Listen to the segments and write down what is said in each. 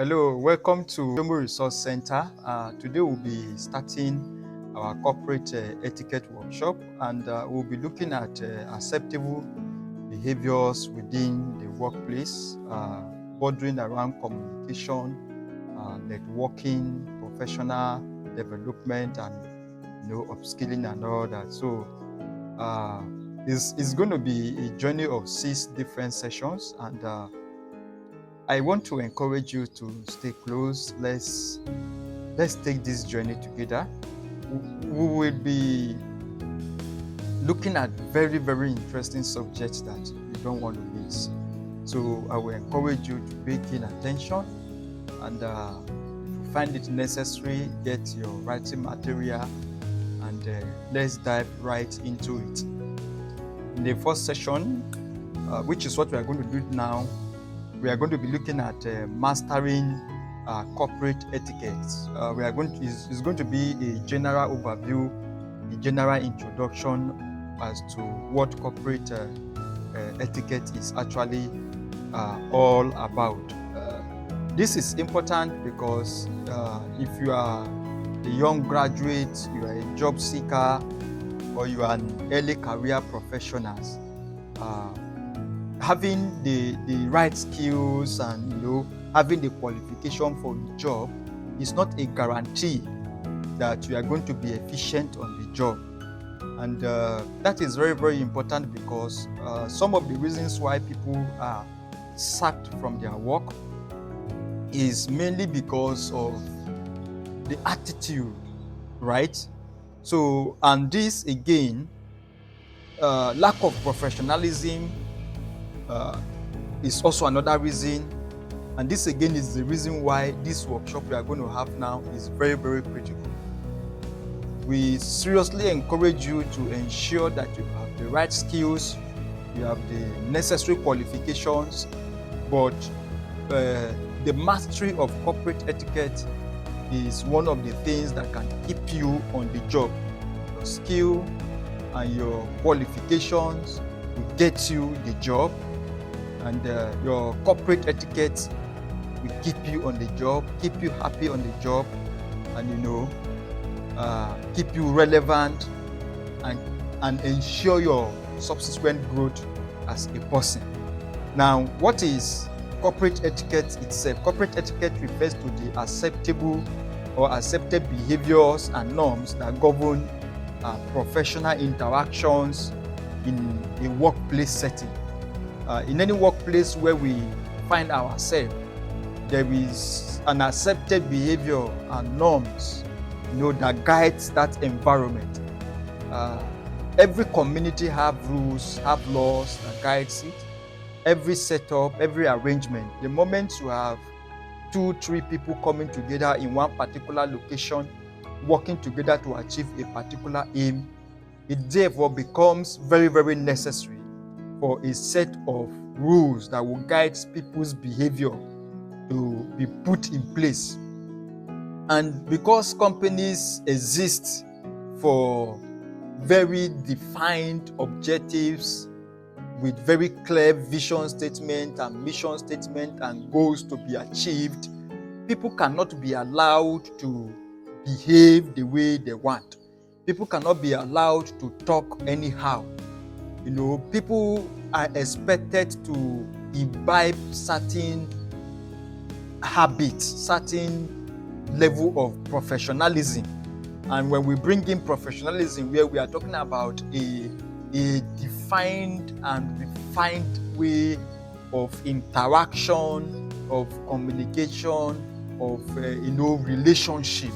Hello, welcome to Yomo Resource Center. Today we'll be starting our corporate etiquette workshop, and we'll be looking at acceptable behaviors within the workplace, bordering around communication, networking, professional development, and upskilling and all that. So it's going to be a journey of 6 different sessions, and I want to encourage you to stay close. Let's take this journey together. We will be looking at very, very interesting subjects that you don't want to miss. So I will encourage you to pay keen attention, and if you find it necessary, get your writing material, and let's dive right into it. In the first session, which is what we are going to do now, we are going to be looking at mastering corporate etiquette. It's going to be a general overview, a general introduction as to what corporate etiquette is actually all about. This is important because if you are a young graduate, you are a job seeker, or you are an early career professional, having the right skills and having the qualification for the job is not a guarantee that you are going to be efficient on the job. And that is very, very important because some of the reasons why people are sacked from their work is mainly because of the attitude, right? So, and this again, lack of professionalism is also another reason, and this again is the reason why this workshop we are going to have now is very, very critical. We seriously encourage you to ensure that you have the right skills, you have the necessary qualifications, but the mastery of corporate etiquette is one of the things that can keep you on the job. Your skill and your qualifications will get you the job, and your corporate etiquette will keep you on the job, keep you happy on the job, and keep you relevant and ensure your subsequent growth as a person. Now, what is corporate etiquette itself? Corporate etiquette refers to the acceptable or accepted behaviors and norms that govern professional interactions in a workplace setting. In any workplace where we find ourselves, there is an accepted behavior and norms, that guides that environment. Every community have rules, have laws that guides it. Every setup, every arrangement. The moment you have 2-3 people coming together in one particular location, working together to achieve a particular aim, it therefore becomes very, very necessary for a set of rules that will guide people's behavior to be put in place. And because companies exist for very defined objectives with very clear vision statement and mission statement and goals to be achieved, people cannot be allowed to behave the way they want. People cannot be allowed to talk anyhow. People are expected to imbibe certain habits, certain level of professionalism. And when we bring in professionalism, where we are talking about a defined and refined way of interaction, of communication, of relationship,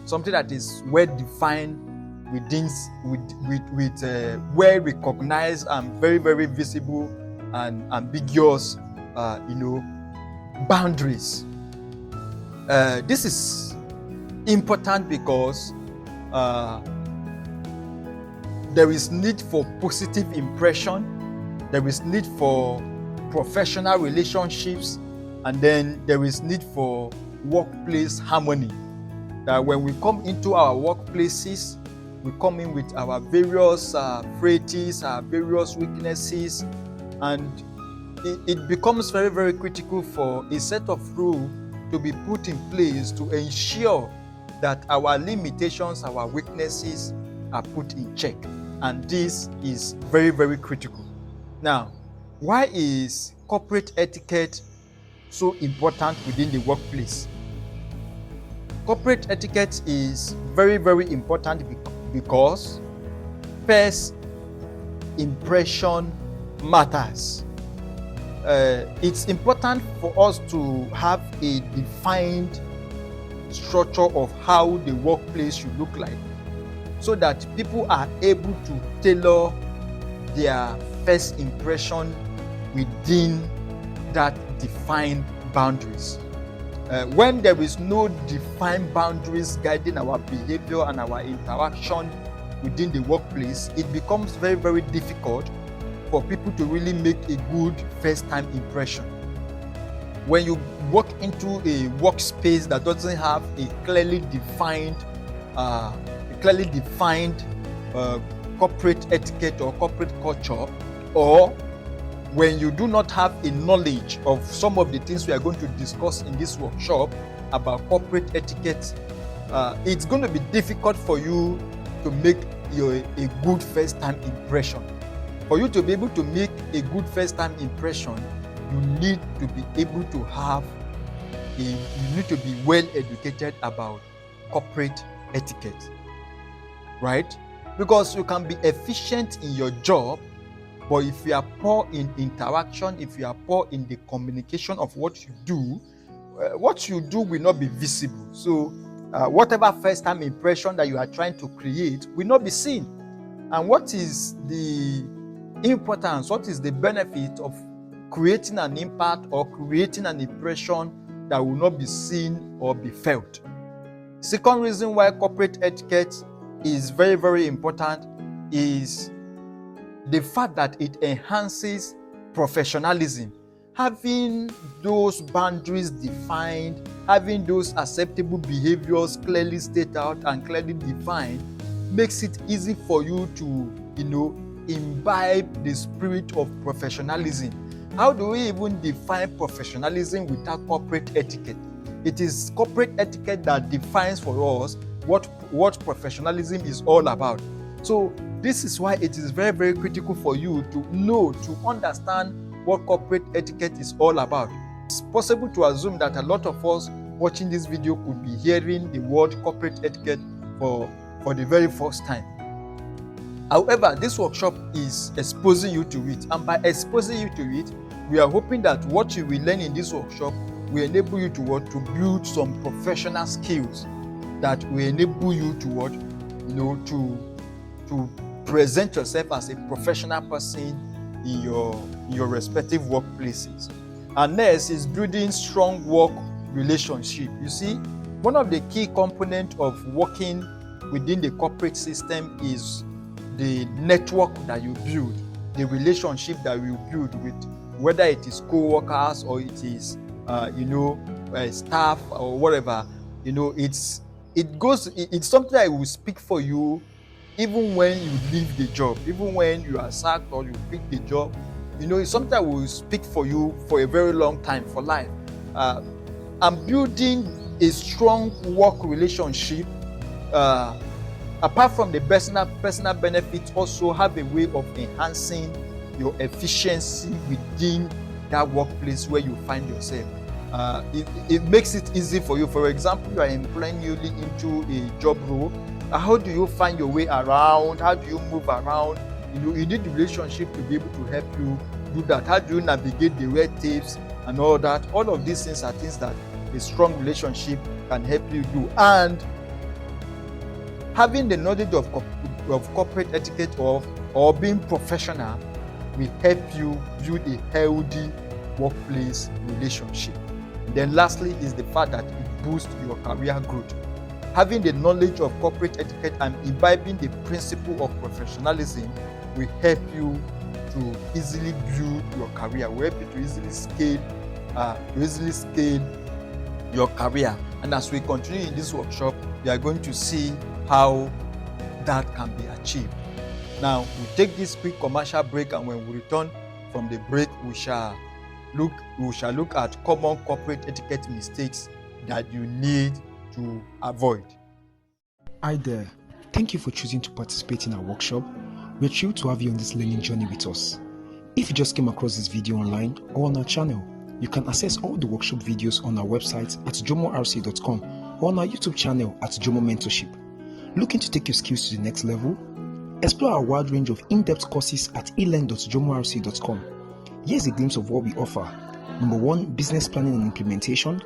something that is well defined within with well recognized and very, very visible and ambiguous boundaries. This is important because there is need for positive impression, there is need for professional relationships, and then there is need for workplace harmony. That when we come into our workplaces, we come in with our various frailties, our various weaknesses, and it becomes very, very critical for a set of rules to be put in place to ensure that our limitations, our weaknesses are put in check. And this is very, very critical. Now, why is corporate etiquette so important within the workplace? Corporate etiquette is very, very important because first impression matters. It's important for us to have a defined structure of how the workplace should look like, so that people are able to tailor their first impression within that defined boundaries. When there is no defined boundaries guiding our behavior and our interaction within the workplace, it becomes very, very difficult for people to really make a good first-time impression. When you walk into a workspace that doesn't have a clearly defined corporate etiquette or corporate culture, or when you do not have a knowledge of some of the things we are going to discuss in this workshop about corporate etiquette, it's going to be difficult for you to make a good first-time impression. For you to be able to make a good first-time impression, you need to be able to you need to be well educated about corporate etiquette, right? Because you can be efficient in your job, but if you are poor in interaction, if you are poor in the communication of what you do will not be visible. So whatever first-time impression that you are trying to create will not be seen. And what is the importance, what is the benefit of creating an impact or creating an impression that will not be seen or be felt? Second reason why corporate etiquette is very, very important is the fact that it enhances professionalism. Having those boundaries defined, having those acceptable behaviors clearly stated out and clearly defined, makes it easy for you to, imbibe the spirit of professionalism. How do we even define professionalism without corporate etiquette? It is corporate etiquette that defines for us what professionalism is all about. So this is why it is very, very critical for you to know, to understand what corporate etiquette is all about. It's possible to assume that a lot of us watching this video could be hearing the word corporate etiquette for the very first time. However, this workshop is exposing you to it, and by exposing you to it, we are hoping that what you will learn in this workshop will enable you to build some professional skills that will enable you to present yourself as a professional person in your respective workplaces. And next is building strong work relationship. You see, one of the key components of working within the corporate system is the network that you build, the relationship that you build with, whether it is co-workers or it is staff or whatever. It's something that will speak for you even when you leave the job, even when you are sacked or you quit the job. It's something that will speak for you for a very long time, for life. And building a strong work relationship, apart from the personal benefits, also have a way of enhancing your efficiency within that workplace where you find yourself. It makes it easy for you. For example, you are employing newly into a job role. How do you find your way around? How do you move around? You need the relationship to be able to help you do that. How do you navigate the red tapes and all that? All of these things are things that a strong relationship can help you do. And having the knowledge of corporate etiquette or being professional will help you build a healthy workplace relationship. And then lastly is the fact that it boosts your career growth. Having the knowledge of corporate etiquette and imbibing the principle of professionalism will help you to easily build your career, will help you to easily scale your career. And as we continue in this workshop, we are going to see how that can be achieved. Now, we take this quick commercial break, and when we return from the break, we shall look at common corporate etiquette mistakes that you need to avoid. Hi there. Thank you for choosing to participate in our workshop. We're thrilled to have you on this learning journey with us. If you just came across this video online or on our channel, you can access all the workshop videos on our website at jomorc.com or on our YouTube channel at Jomo Mentorship. Looking to take your skills to the next level? Explore our wide range of in-depth courses at elearn.jomorc.com. Here's a glimpse of what we offer. Number 1, business planning and implementation.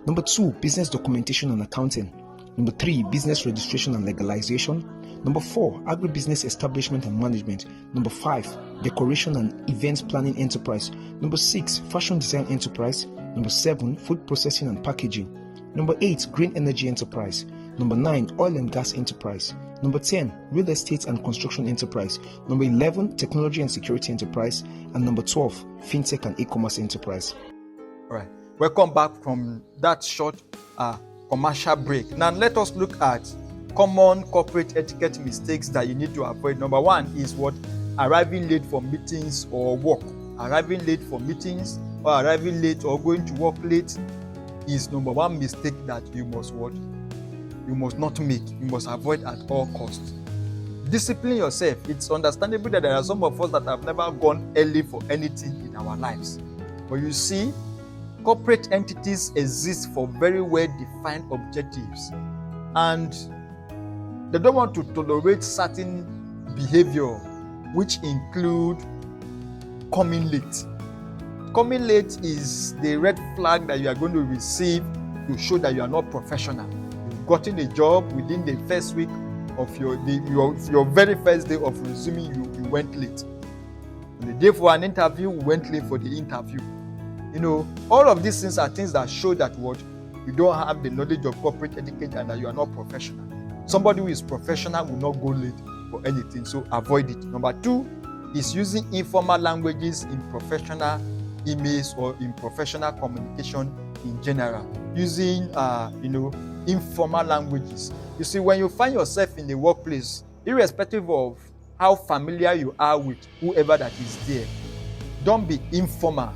Number 2, business documentation and accounting. Number 3, business registration and legalization. Number 4, agribusiness establishment and management. Number 5, decoration and events planning enterprise. Number 6, fashion design enterprise. Number 7, food processing and packaging. Number 8, green energy enterprise. Number 9, oil and gas enterprise. Number 10, real estate and construction enterprise. Number 11, technology and security enterprise. And number 12, fintech and e-commerce enterprise. All right. Welcome back from that short commercial break. Now let us look at common corporate etiquette mistakes that you need to avoid. Number 1 is what? Arriving late for meetings or work. Arriving late for meetings or arriving late or going to work late is number 1 mistake that you must what? You must not make. You must avoid at all costs. Discipline yourself. It's understandable that there are some of us that have never gone early for anything in our lives. But you see, corporate entities exist for very well-defined objectives, and they don't want to tolerate certain behavior, which include coming late. Coming late is the red flag that you are going to receive to show that you are not professional. You've gotten a job within the first week of your very first day of resuming, you went late. On the day for an interview, you went late for the interview. You know, all of these things are things that show that what? You don't have the knowledge of corporate etiquette and that you are not professional. Somebody who is professional will not go late for anything, so avoid it. Number 2 is using informal languages in professional emails or in professional communication in general. Using, informal languages. You see, when you find yourself in the workplace, irrespective of how familiar you are with whoever that is there, don't be informal.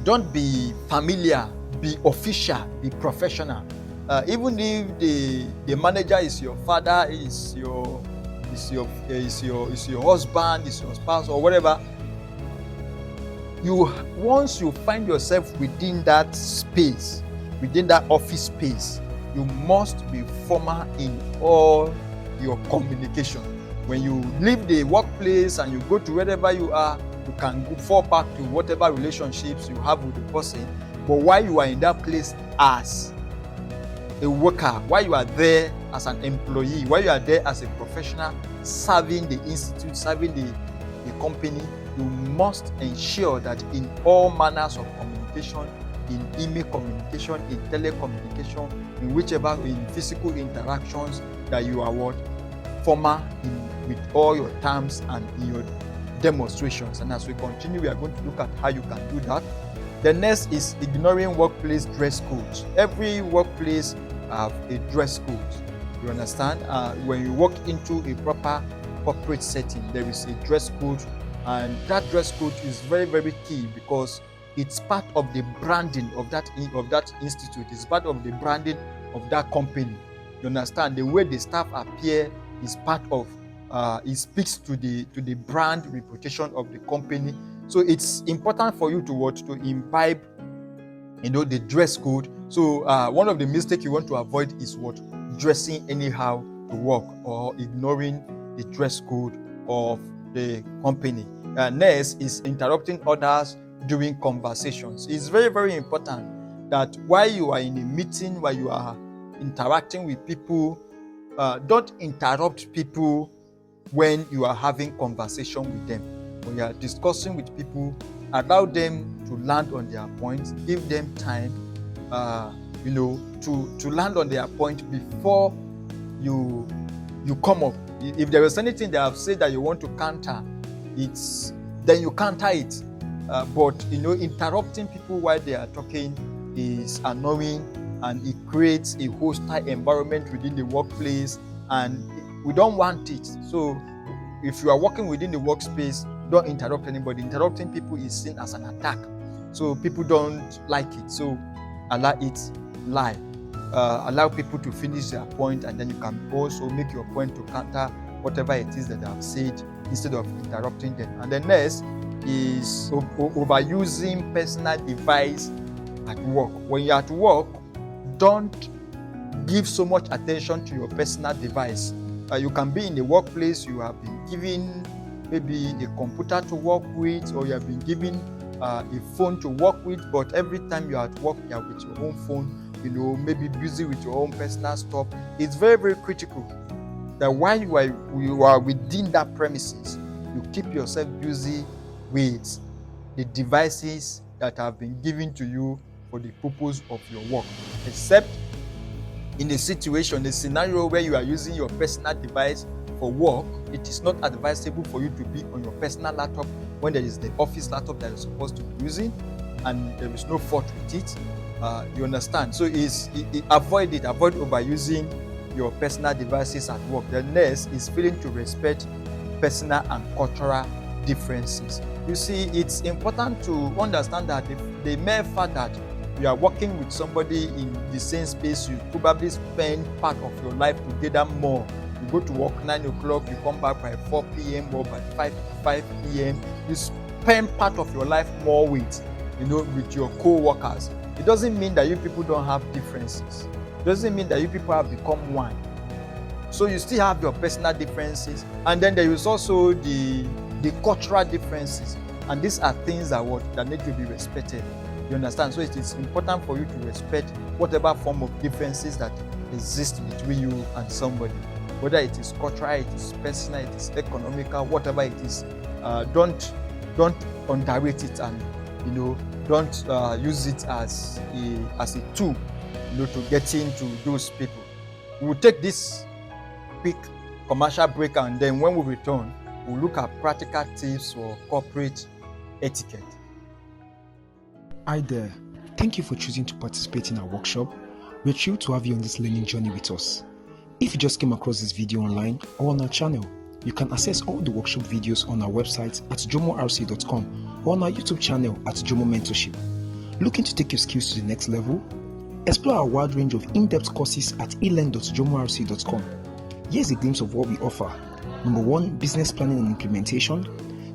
Don't be familiar, be official, be professional. Even if the manager is your father, is your husband, is your spouse, or whatever, once you find yourself within that space, within that office space, you must be formal in all your communication. When you leave the workplace and you go to wherever you are, you can fall back to whatever relationships you have with the person. But while you are in that place as a worker, while you are there as an employee, while you are there as a professional serving the institute, serving the company, you must ensure that in all manners of communication, in email communication, in telecommunication, in physical interactions, that you are what? Formal with all your terms and in your demonstrations. And as we continue, we are going to look at how you can do that. The next is ignoring workplace dress codes. Every workplace have a dress code. You understand? When you walk into a proper corporate setting, there is a dress code, and that dress code is very, very key because it's part of the branding of that institute. It's part of the branding of that company. You understand? The way the staff appear is part of it speaks to the brand reputation of the company. So it's important for you to imbibe, the dress code. So one of the mistakes you want to avoid is dressing anyhow to work or ignoring the dress code of the company. Next is interrupting others during conversations. It's very, very important that while you are in a meeting, while you are interacting with people, don't interrupt people when you are having conversation with them. When you are discussing with people, allow them to land on their points. Give them time, to land on their point before you come up. If there is anything they have said that you want to counter, then you counter it. But interrupting people while they are talking is annoying, and it creates a hostile environment within the workplace, and we don't want it. So if you are working within the workspace, don't interrupt anybody. Interrupting people is seen as an attack, so people don't like it. So allow it lie. Allow people to finish their point, and then you can also make your point to counter whatever it is that they have said instead of interrupting them. And the next is overusing personal device at work. When you're at work, don't give so much attention to your personal device. You can be in a workplace, you have been given maybe a computer to work with, or you have been given a phone to work with, but every time you're at work, you're with your own phone, maybe busy with your own personal stuff. It's very, very critical that while you are within that premises, you keep yourself busy with the devices that have been given to you for the purpose of your work, except in a scenario where you are using your personal device for work. It is not advisable for you to be on your personal laptop when there is the office laptop that you're supposed to be using, and there is no fault with it. You understand? So avoid overusing your personal devices at work. The next is failing to respect personal and cultural differences. You see, it's important to understand that the mere fact that you are working with somebody in the same space, you probably spend part of your life together more. You go to work 9 o'clock, you come back by 4 p.m. or by 5 p.m. You spend part of your life more with your co-workers. It doesn't mean that you people don't have differences. It doesn't mean that you people have become one. So you still have your personal differences, and then there is also the cultural differences, and these are things that need to be respected. You understand? So it is important for you to respect whatever form of differences that exist between you and somebody, whether it is cultural, it is personal, it is economical, whatever it is. Don't underrate it, and don't use it as a tool to get into those people. We will take this quick commercial break, and then when we return, we'll look at practical tips for corporate etiquette. Hi there. Thank you for choosing to participate in our workshop. We're thrilled to have you on this learning journey with us. If you just came across this video online or on our channel, you can access all the workshop videos on our website at jomorc.com or on our YouTube channel at Jomo Mentorship. Looking to take your skills to the next level? Explore our wide range of in-depth courses at elearn.jomorc.com. Here's a glimpse of what we offer. Number 1, business planning and implementation.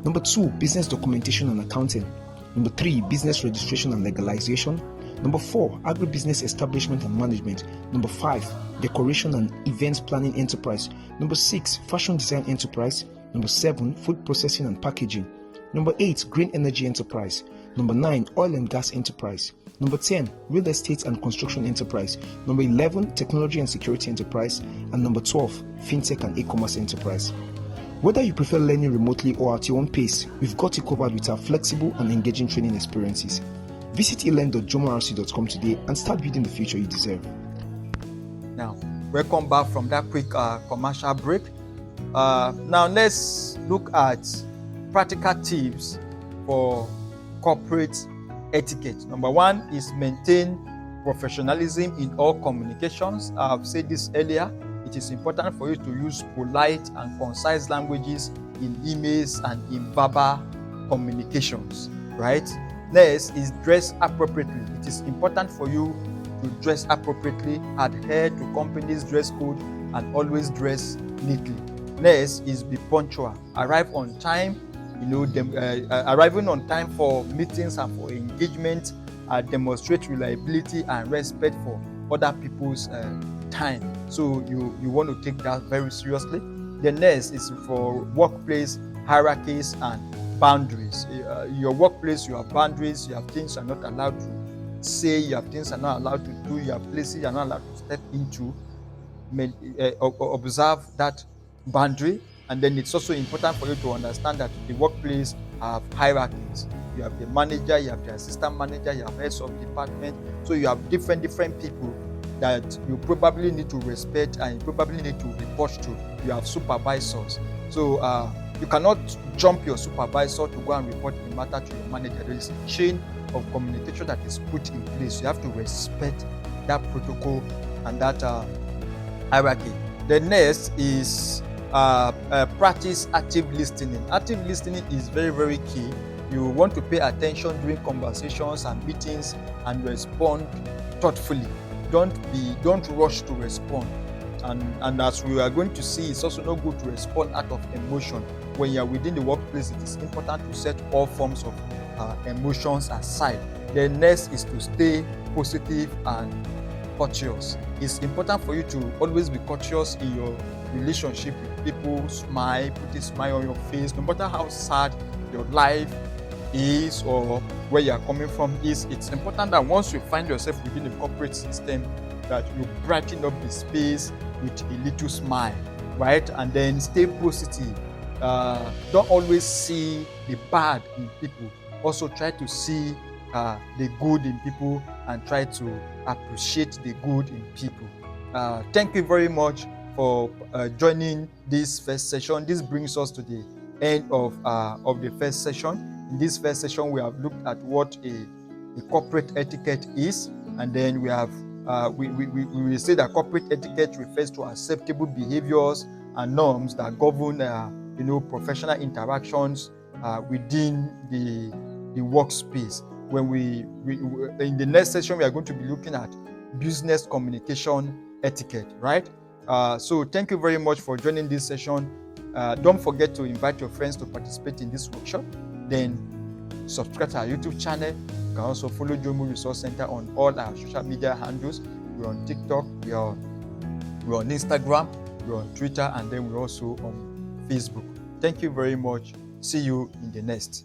Number 2, business documentation and accounting. Number 3, business registration and legalization. Number 4, agribusiness establishment and management. Number 5, decoration and events planning enterprise. Number 6, fashion design enterprise. Number 7, food processing and packaging. Number 8, green energy enterprise. Number 9, oil and gas enterprise. Number 10, real estate and construction enterprise. Number 11, technology and security enterprise. And number 12, fintech and e-commerce enterprise. Whether you prefer learning remotely or at your own pace, we've got you covered with our flexible and engaging training experiences. Visit elearn.jomorc.com today and start building the future you deserve. Now, welcome back from that quick commercial break. Now, let's look at practical tips for corporate etiquette. Number 1 is maintain professionalism in all communications. I've said this earlier. It is important for you to use polite and concise languages in emails and in verbal communications, right? Next is dress appropriately. It is important for you to dress appropriately, adhere to company's dress code, and always dress neatly. Next is be punctual. Arrive on time. Arriving on time for meetings and for engagement demonstrate reliability and respect for other people's time. So you want to take that very seriously. The next is for workplace hierarchies and boundaries. Your workplace, you have boundaries. You have things you are not allowed to say. You have things you are not allowed to do. You have places you are not allowed to step into. Observe that boundary. And then it's also important for you to understand that the workplace have hierarchies. You have the manager, you have the assistant manager, you have heads of department. So you have different people that you probably need to respect and you probably need to report to. You have supervisors. So you cannot jump your supervisor to go and report the matter to your manager. There is a chain of communication that is put in place. You have to respect that protocol and that hierarchy. The next is practice active listening. Active listening is very, very key. You want to pay attention during conversations and meetings and respond thoughtfully. don't rush to respond. And as we are going to see, it's also not good to respond out of emotion. When you are within the workplace, it is important to set all forms of emotions aside. The next is to stay positive and courteous. It's important for you to always be courteous in your relationship with people. Smile, put a smile on your face, no matter how sad your life is or where you are coming from is. It's important that once you find yourself within the corporate system, that you brighten up the space with a little smile, right? And then stay positive. Don't always see the bad in people. Also try to see the good in people and try to appreciate the good in people. Thank you very much for joining this first session. This brings us to the end of the first session. In this first session, we have looked at what a corporate etiquette is, and then we have we will say that corporate etiquette refers to acceptable behaviors and norms that govern professional interactions within the workspace. When we in the next session, we are going to be looking at business communication etiquette, right? So thank you very much for joining this session. Don't forget to invite your friends to participate in this workshop. Then subscribe to our YouTube channel. You can also follow Jomo Resource Center on all our social media handles. We're on TikTok, we're on Instagram, we're on Twitter, and then we're also on Facebook. Thank you very much. See you in the next.